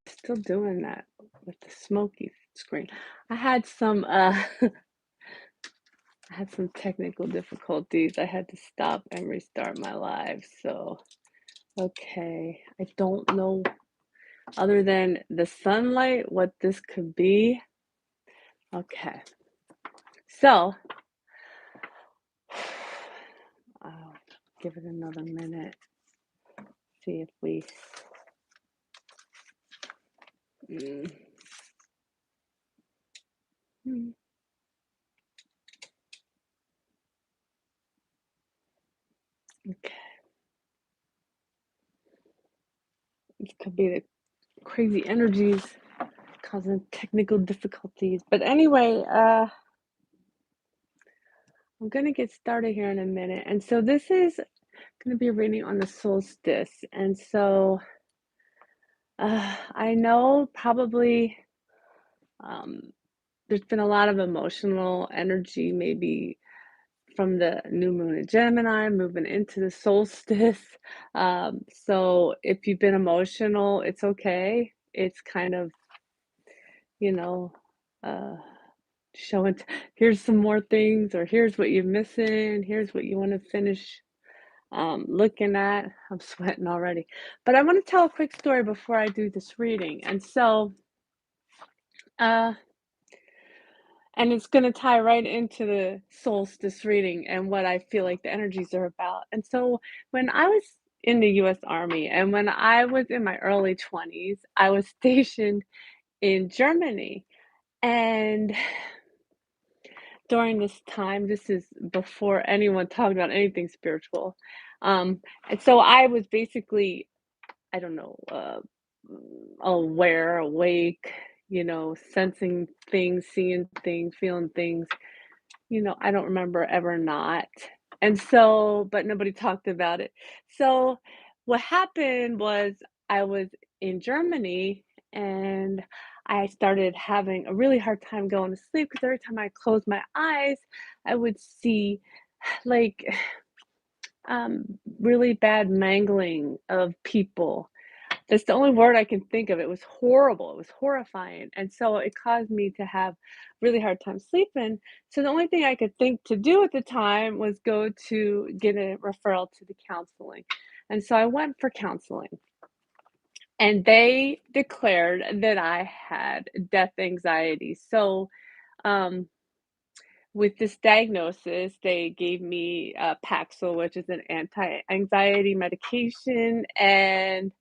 Still doing that with the smoky screen. I had some I had some technical difficulties. I had to stop and restart my live. So, okay. I don't know other than the sunlight what this could be. Okay. So, I'll give it another minute. See if we mm, mm, okay. This could be the crazy energies causing technical difficulties. But anyway, I'm gonna get started here in a minute. And so this is gonna be a reading on the solstice. And so I know probably um, there's been a lot of emotional energy, maybe from the new moon in Gemini moving into the solstice. So if you've been emotional, it's okay. It's kind of, you know, uh, showing here's some more things, or here's what you're missing, here's what you want to finish looking at. I'm sweating already. But I want to tell a quick story before I do this reading. Uh, and it's going to tie right into the solstice reading and what I feel like the energies are about. And so when I was in the US Army and when I was in my early 20s, I was stationed in Germany. And during this time, this is before anyone talked about anything spiritual. And so I was basically, I don't know, aware, awake, sensing things, seeing things, feeling things. I don't remember ever not. And so, but nobody talked about it. So, what happened was I was in Germany and I started having a really hard time going to sleep because every time I closed my eyes, I would see like really bad mangling of people. That's the only word I can think of. It was horrible. It was horrifying. And so it caused me to have really hard time sleeping. So the only thing I could think to do at the time was go to get a referral to the counseling. And so I went for counseling. And they declared that I had death anxiety. So um, with this diagnosis, they gave me Paxil, which is an anti-anxiety medication, and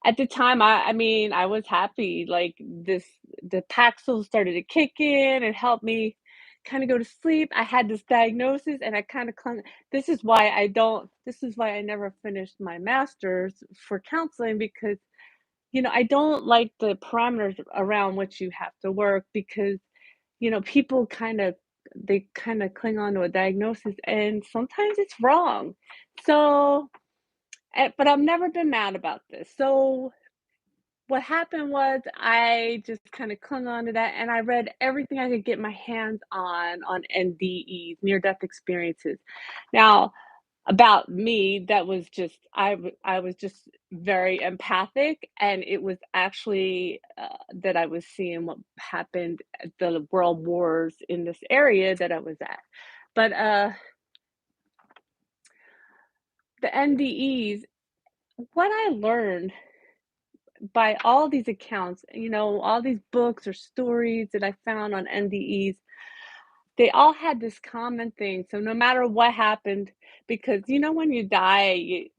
at the time, I mean, I was happy, like, the Paxil started to kick in and help me kinda go to sleep. I had this diagnosis and I kinda clung. This is why I never finished my master's for counseling because, I don't like the parameters around which you have to work because, people they kinda cling on to a diagnosis and sometimes it's wrong. So, but I've never been mad about this. So what happened was I just kinda clung on to that, and I read everything I could get my hands on NDEs, near death experiences. Now, about me, that was just I was just very empathic, and it was actually, that I was seeing what happened at the world wars in this area that I was at. But, the NDEs, what I learned by all these accounts, all these books or stories that I found on NDEs, they all had this common thing. So no matter what happened, because when you die,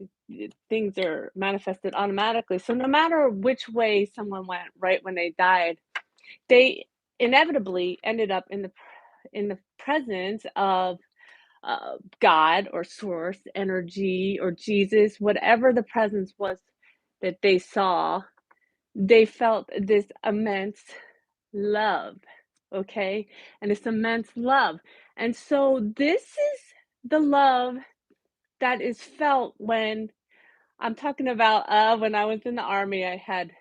things are manifested automatically. So no matter which way someone went, right when they died, they inevitably ended up in the presence of God or source energy or Jesus, whatever the presence was that they saw. They felt this immense love, okay? And this immense love. And so this is the love that is felt when I'm talking about when I was in the army. I had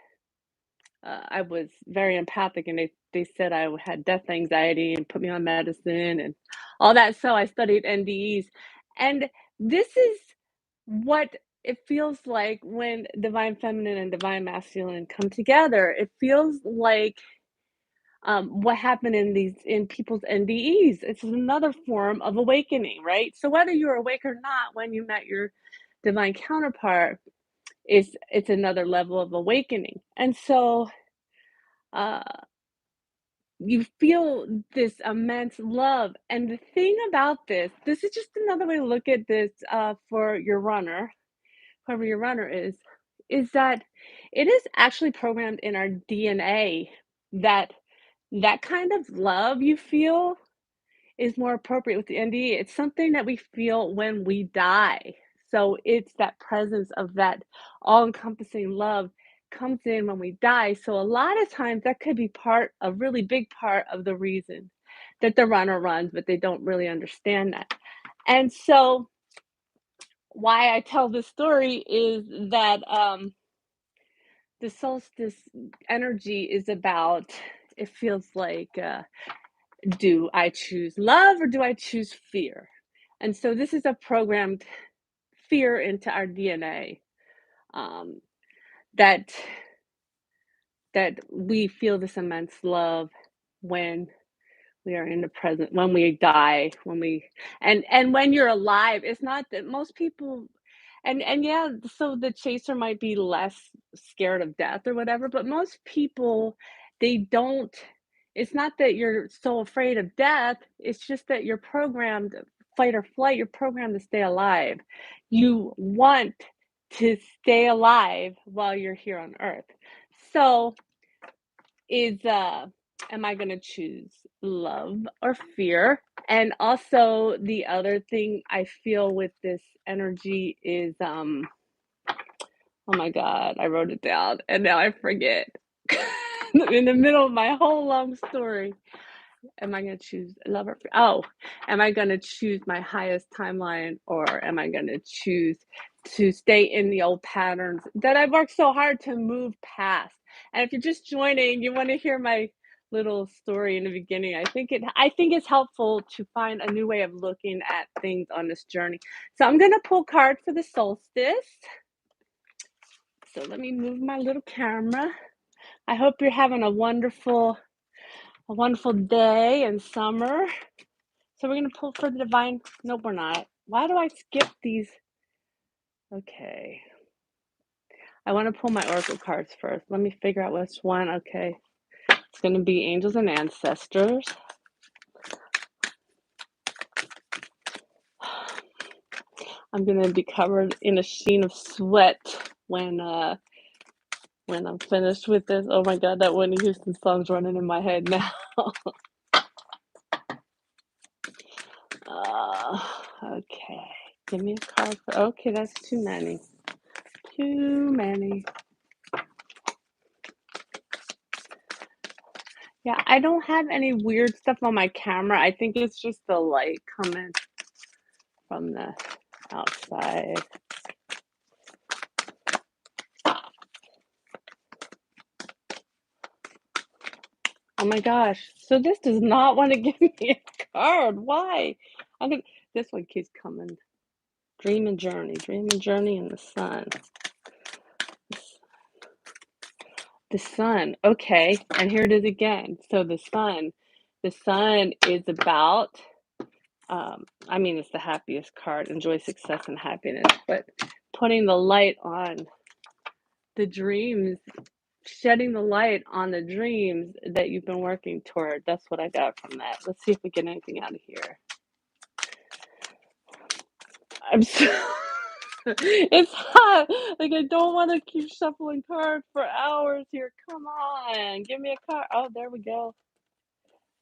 I was very empathic, and they said I had death anxiety and put me on medicine and all that. So I studied NDEs, and this is what it feels like when divine feminine and divine masculine come together. It feels like what happened in people's NDEs. It's another form of awakening, right? So whether you're awake or not, when you met your divine counterpart, it's another level of awakening. And so uh, you feel this immense love. And the thing about this is just another way to look at this for your runner, whoever your runner is that it is actually programmed in our DNA that that kind of love you feel is more appropriate with the NDE. It's something that we feel when we die. So it's that presence of that all-encompassing love comes in when we die. So a lot of times that could be a really big part of the reason that the runner runs, but they don't really understand that. And so why I tell this story is that the solstice energy is about, it feels like, do I choose love or do I choose fear? And so this is a programmed fear into our DNA, um, that that we feel this immense love when we are in the present, when we die, when we and when you're alive. It's not that most people, and yeah, so the chaser might be less scared of death or whatever, but most people, they don't, it's not that you're so afraid of death, it's just that you're programmed fight or flight, you're programmed to stay alive. You want to stay alive while you're here on earth. So is am I going to choose love or fear? And also the other thing I feel with this energy is oh my god, I wrote it down and now I forget. In the middle of my whole long story. Am I going to choose love or fear? Oh, am I going to choose my highest timeline, or am I going to choose to stay in the old patterns that I've worked so hard to move past? And if you're just joining, you want to hear my little story in the beginning. I think it's helpful to find a new way of looking at things on this journey. So I'm going to pull cards for the solstice. So let me move my little camera. I hope you're having a wonderful day and summer. So we're going to pull for the divine. Nope, we're not. Why do I skip these? Okay. I want to pull my oracle cards first. Let me figure out which one. Okay. It's going to be angels and ancestors. I'm going to be covered in a sheen of sweat when I'm finished with this. Oh my god, that Whitney Houston song's running in my head now. Okay. Give me a card for. Okay, that's too many. Too many. Yeah, I don't have any weird stuff on my camera. I think it's just the light coming from the outside. Oh my gosh. So this does not want to give me a card. Why? I'm gonna, this one keeps coming. Dream and journey in the sun. The sun. Okay, and here it is again. So the sun is about, I mean, it's the happiest card, enjoy success and happiness, but putting the light on the dreams, shedding the light on the dreams that you've been working toward. That's what I got from that. Let's see if we get anything out of here. I'm so it's hot. Like I don't want to keep shuffling cards for hours here. Come on, give me a card. Oh, there we go.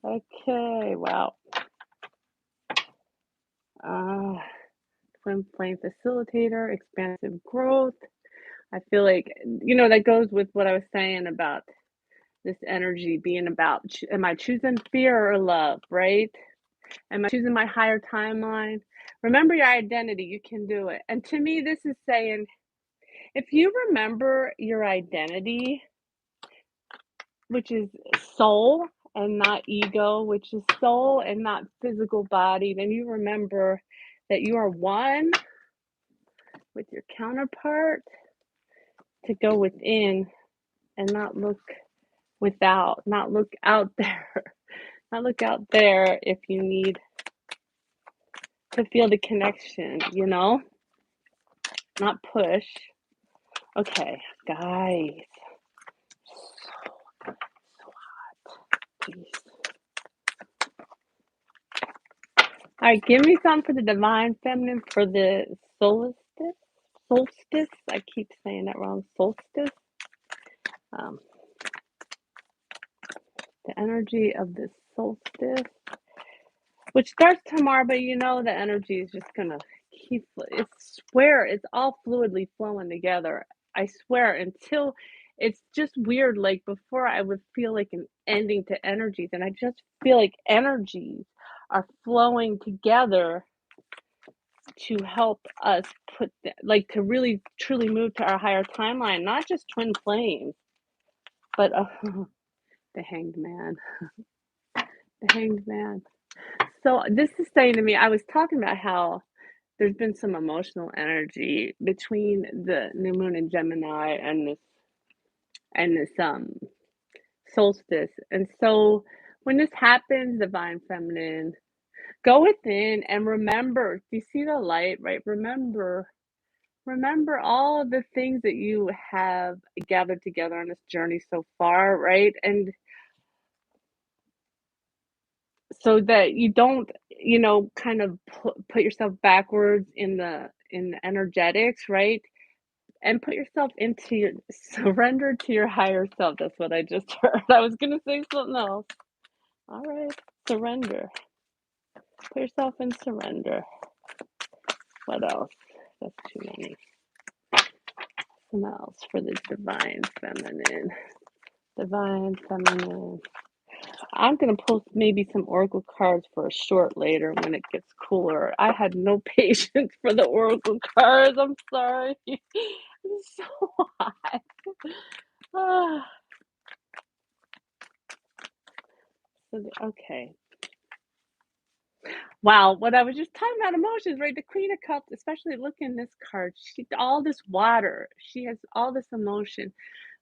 Okay, wow. Uh, Twin flame facilitator, expansive growth. I feel like, that goes with what I was saying about this energy being about, am I choosing fear or love, right? Am I choosing my higher timeline? Remember your identity, you can do it. And to me, this is saying, if you remember your identity, which is soul and not ego, which is soul and not physical body, then you remember that you are one with your counterpart to go within and not look without, not look out there, not look out there if you need to feel the connection, not push. Okay, guys, so, so hot, please. All right, give me some for the divine feminine for the solstice. Solstice. I keep saying that wrong. Solstice. Um, the energy of the solstice, which starts tomorrow, but the energy is just gonna keep. It's swear it's all fluidly flowing together. I swear until it's just weird. Like before, I would feel like an ending to energies, and I just feel like energies are flowing together to help us to really truly move to our higher timeline, not just twin flames, but the hanged man, the hanged man. So this is saying to me, I was talking about how there's been some emotional energy between the new moon in Gemini and this solstice. And so when this happens, divine feminine, go within and remember. Do you see the light, right? Remember all of the things that you have gathered together on this journey so far, right? And so that you don't, kind of put yourself backwards in the energetics, right? And put yourself into your surrender to your higher self. That's what I just heard. I was gonna say something else. All right, surrender. Put yourself in surrender. What else? That's too many. Something else for the divine feminine. Divine feminine. I'm gonna post maybe some oracle cards for a short later when it gets cooler. I had no patience for the oracle cards. I'm sorry. It's so hot. Ah, okay. Wow, what I was just talking about emotions, right? The Queen of Cups, especially look in this card. She all this water. She has all this emotion.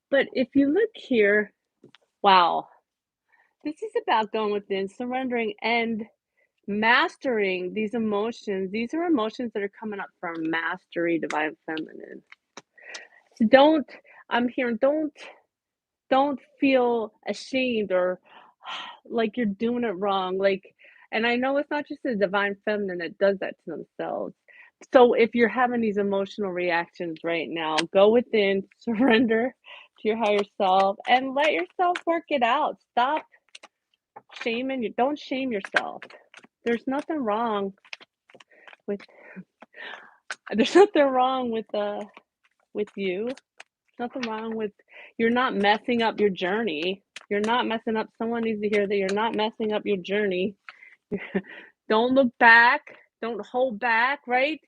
But if you look here, wow, this is about going within, surrendering, and mastering these emotions. These are emotions that are coming up from mastery, divine feminine. So I'm hearing, don't feel ashamed or like you're doing it wrong. And I know it's not just the divine feminine that does that to themselves. So if you're having these emotional reactions right now, go within, surrender to your higher self, and let yourself work it out. Stop shaming you. Don't shame yourself. There's nothing wrong with there's nothing wrong with you. Nothing wrong with you're not messing up your journey. You're not messing up. Someone needs to hear that you're not messing up your journey. Don't look back. Don't hold back, right?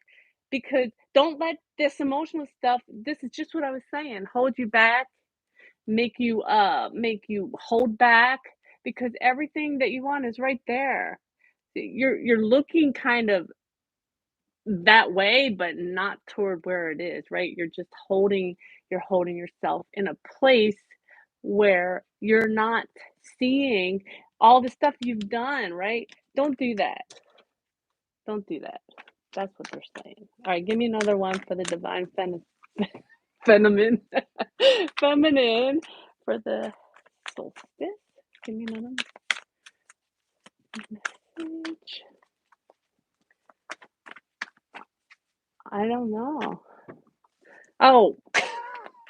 Because don't let this emotional stuff, this is just what I was saying, hold you back, make you hold back because everything that you want is right there. You're looking kind of that way, but not toward where it is, right? You're holding yourself in a place where you're not seeing all the stuff you've done, right? Don't do that. Don't do that. That's what they're saying. All right, give me another one for the divine feminine, feminine for the solstice. Give me another message. I don't know. Oh,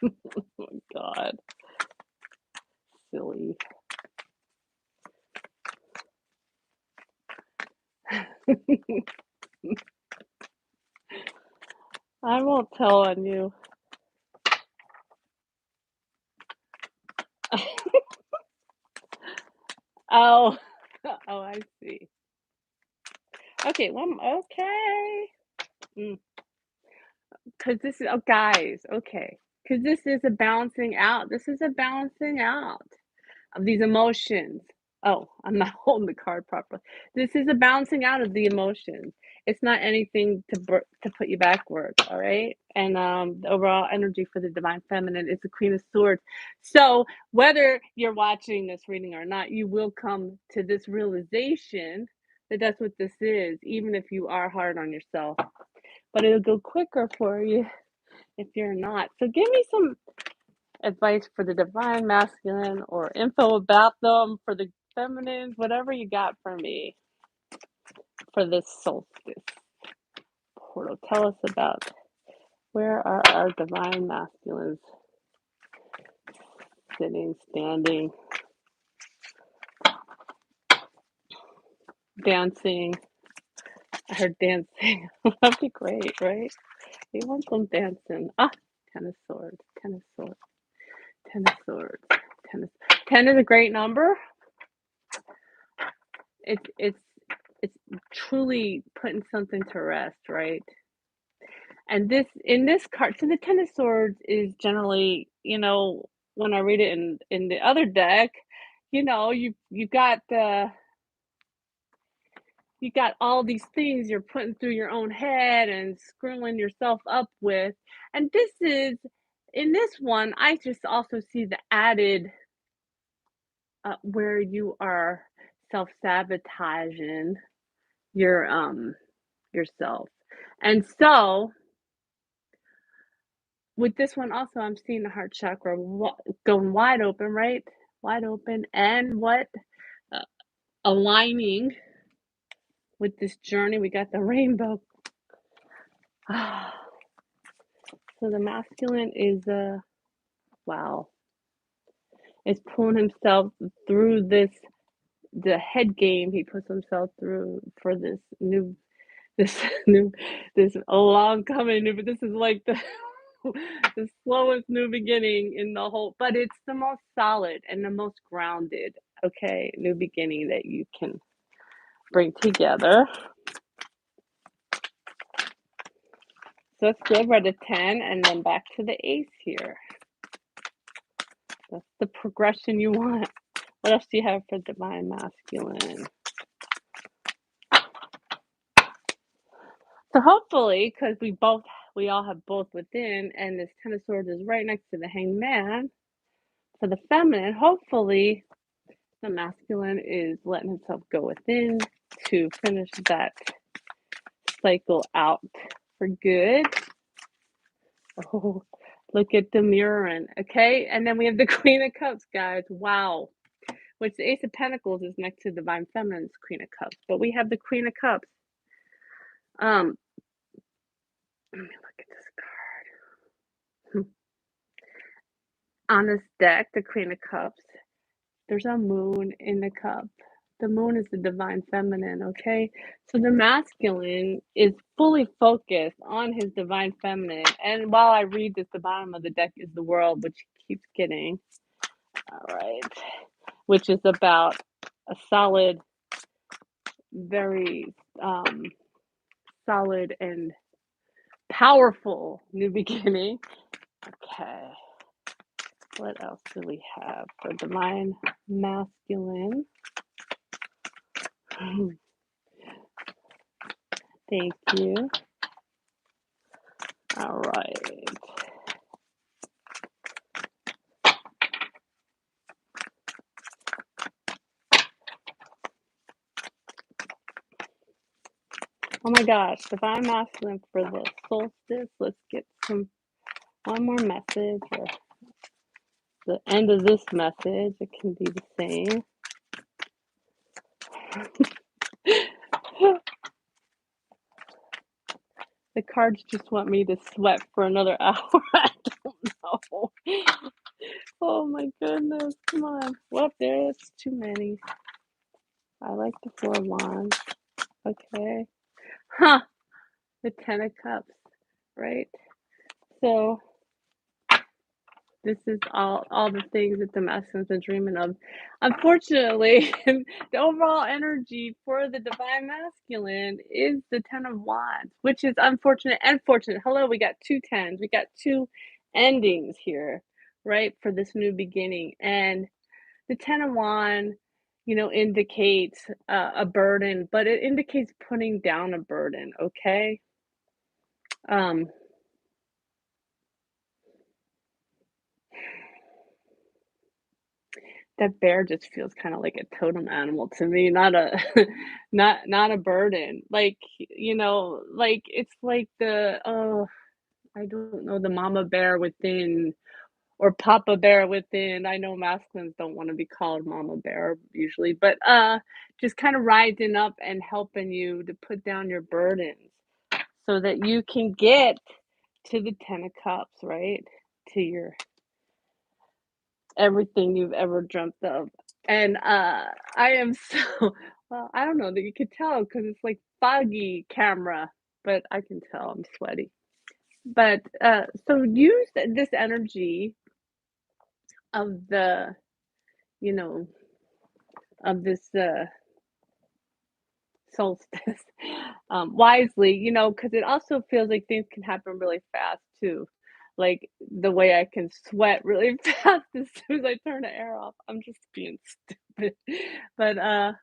oh my God, silly. I won't tell on you. Oh, oh, I see. Okay, okay. Because this is, oh, guys, okay. Because this is a balancing out. This is a balancing out. of these emotions. Oh, I'm not holding the card properly. This is a balancing out of the emotions. It's not anything to put you backward, all right? And the overall energy for the divine feminine is the Queen of Swords. So whether you're watching this reading or not, you will come to this realization that that's what this is, even if you are hard on yourself. But it'll go quicker for you if you're not. So give me some advice for the divine masculine or info about them for the feminines, whatever you got for me for this solstice portal. Tell us about where are our divine masculines sitting, standing, dancing. I heard dancing. That'd be great, right? We want them dancing. Ah, Ten of Swords, Ten of Swords, Ten of Swords, Ten of 10 is a great number. It's truly putting something to rest, right? And this in this card, so the Ten of Swords is generally, when I read it in the other deck, you got all these things you're putting through your own head and screwing yourself up with. And this is in this one, I just also see the added where you are self-sabotaging your yourself. And so with this one also, I'm seeing the heart chakra going wide open, right? Wide open, and what uh, aligning with this journey. We got the rainbow. So the masculine is wow. Is pulling himself through the head game he puts himself through for this new this long coming new, but this is like the slowest new beginning in the whole, but it's the most solid and the most grounded, okay, new beginning that you can bring together. So that's good. We're at a 10 and then back to the ace here. That's the progression you want. What else do you have for divine masculine? So hopefully, because we all have both within, and this Ten of Swords is right next to the Hanged Man. For the feminine, hopefully the masculine is letting himself go within to finish that cycle out for good. Oh, look at the mirroring. Okay, and then we have the Queen of Cups, guys. Wow. Which the Ace of Pentacles is next to Divine Feminine's Queen of Cups, but we have the Queen of Cups. Let me look at this card. On this deck, the Queen of Cups, there's a moon in the cup. The moon is the divine feminine, okay? So the masculine is fully focused on his divine feminine. And while I read this, the bottom of the deck is the world, which he keeps getting. All right. Which is about a solid, very solid and powerful new beginning. Okay. What else do we have for divine masculine? Thank you. All right. Oh my gosh, divine masculine for the solstice. Let's get one more message or the end of this message. It can be the same. The cards just want me to sweat for another hour. I don't know. Oh my goodness, come on. Well, there's too many. I like the Four of Wands. Okay. Huh. The Ten of Cups, right? So this is all the things that the masculines are dreaming of. Unfortunately, the overall energy for the divine masculine is the Ten of Wands, which is unfortunate and fortunate. Hello, we got two tens. We got two endings here, right, for this new beginning. And the 10 of wand, indicates a burden, but it indicates putting down a burden, okay? Um, that bear just feels kinda like a totem animal to me, not a not a burden. Like, like, it's like I don't know, the mama bear within or papa bear within. I know masculines don't wanna be called mama bear usually, but, just kinda rising up and helping you to put down your burdens so that you can get to the 10 of cups, right? To your everything you've ever dreamt of. And, I am so well, I don't know that you could tell because it's, like, foggy camera, but I can tell I'm sweaty. But, so use this energy of you know, of this, solstice, wisely, because it also feels like things can happen really fast too. Like the way I can sweat really fast as soon as I turn the air off. I'm just being stupid. But I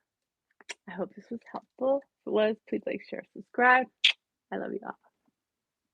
hope this was helpful. If it was, please like, share, subscribe. I love you all.